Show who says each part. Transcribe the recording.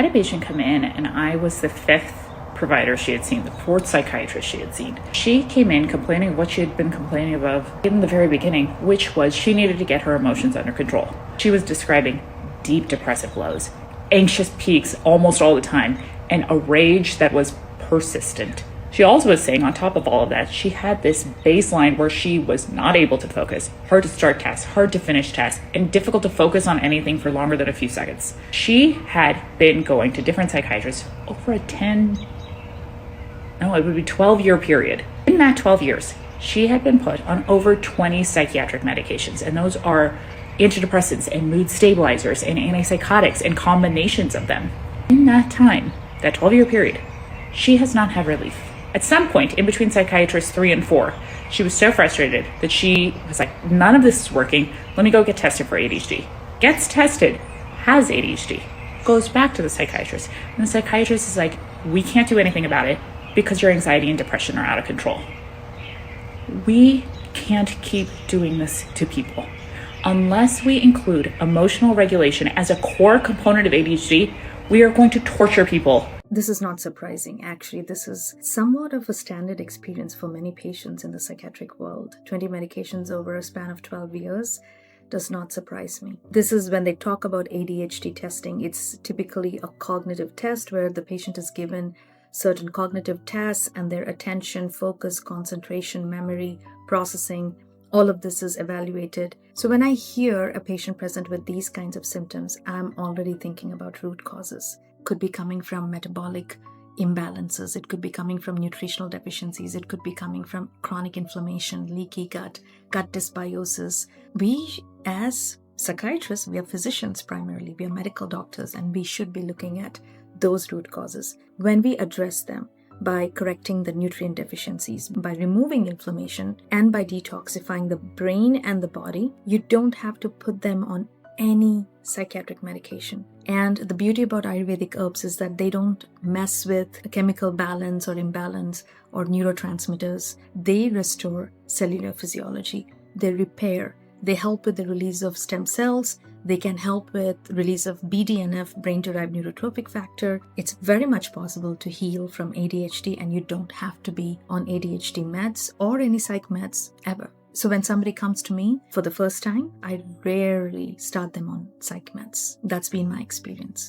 Speaker 1: I had a patient come in, and I was the fifth provider she had seen, the fourth psychiatrist she had seen. She came in complaining of what she had been complaining of in the very beginning, which was she needed to get her emotions under control. She was describing deep depressive lows, anxious peaks almost all the time, and a rage that was persistent. She also was saying, on top of all of that, she had this baseline where she was not able to focus, hard to start tasks, hard to finish tasks, and difficult to focus on anything for longer than a few seconds. She had been going to different psychiatrists over a 12-year period. In that 12 years, she had been put on over 20 psychiatric medications, and those are antidepressants and mood stabilizers and antipsychotics and combinations of them. In that time, that 12-year period, she has not had relief. At some point in between psychiatrists 3 and 4, she was so frustrated that she was like, none of this is working. Let me go get tested for ADHD. Gets tested, has ADHD, goes back to the psychiatrist. And the psychiatrist is like, we can't do anything about it because your anxiety and depression are out of control. We can't keep doing this to people. Unless we include emotional regulation as a core component of ADHD, we are going to torture people.
Speaker 2: This is not surprising. Actually, this is somewhat of a standard experience for many patients in the psychiatric world. 20 medications over a span of 12 years does not surprise me. This is when they talk about ADHD testing. It's typically a cognitive test where the patient is given certain cognitive tasks and their attention, focus, concentration, memory, processing, all of this is evaluated. So when I hear a patient present with these kinds of symptoms, I'm already thinking about root causes. Could be coming from metabolic imbalances. It could be coming from nutritional deficiencies. It could be coming from chronic inflammation, leaky gut, gut dysbiosis. We, as psychiatrists, we are physicians primarily. We are medical doctors, and we should be looking at those root causes. When we address them by correcting the nutrient deficiencies, by removing inflammation, and by detoxifying the brain and the body, you don't have to put them on any psychiatric medication. And the beauty about Ayurvedic herbs is that they don't mess with a chemical balance or imbalance or neurotransmitters. They restore cellular physiology. They repair. They help with the release of stem cells. They can help with release of BDNF, brain-derived neurotrophic factor. It's very much possible to heal from ADHD, and you don't have to be on ADHD meds or any psych meds ever. So when somebody comes to me for the first time, I rarely start them on psych meds. That's been my experience.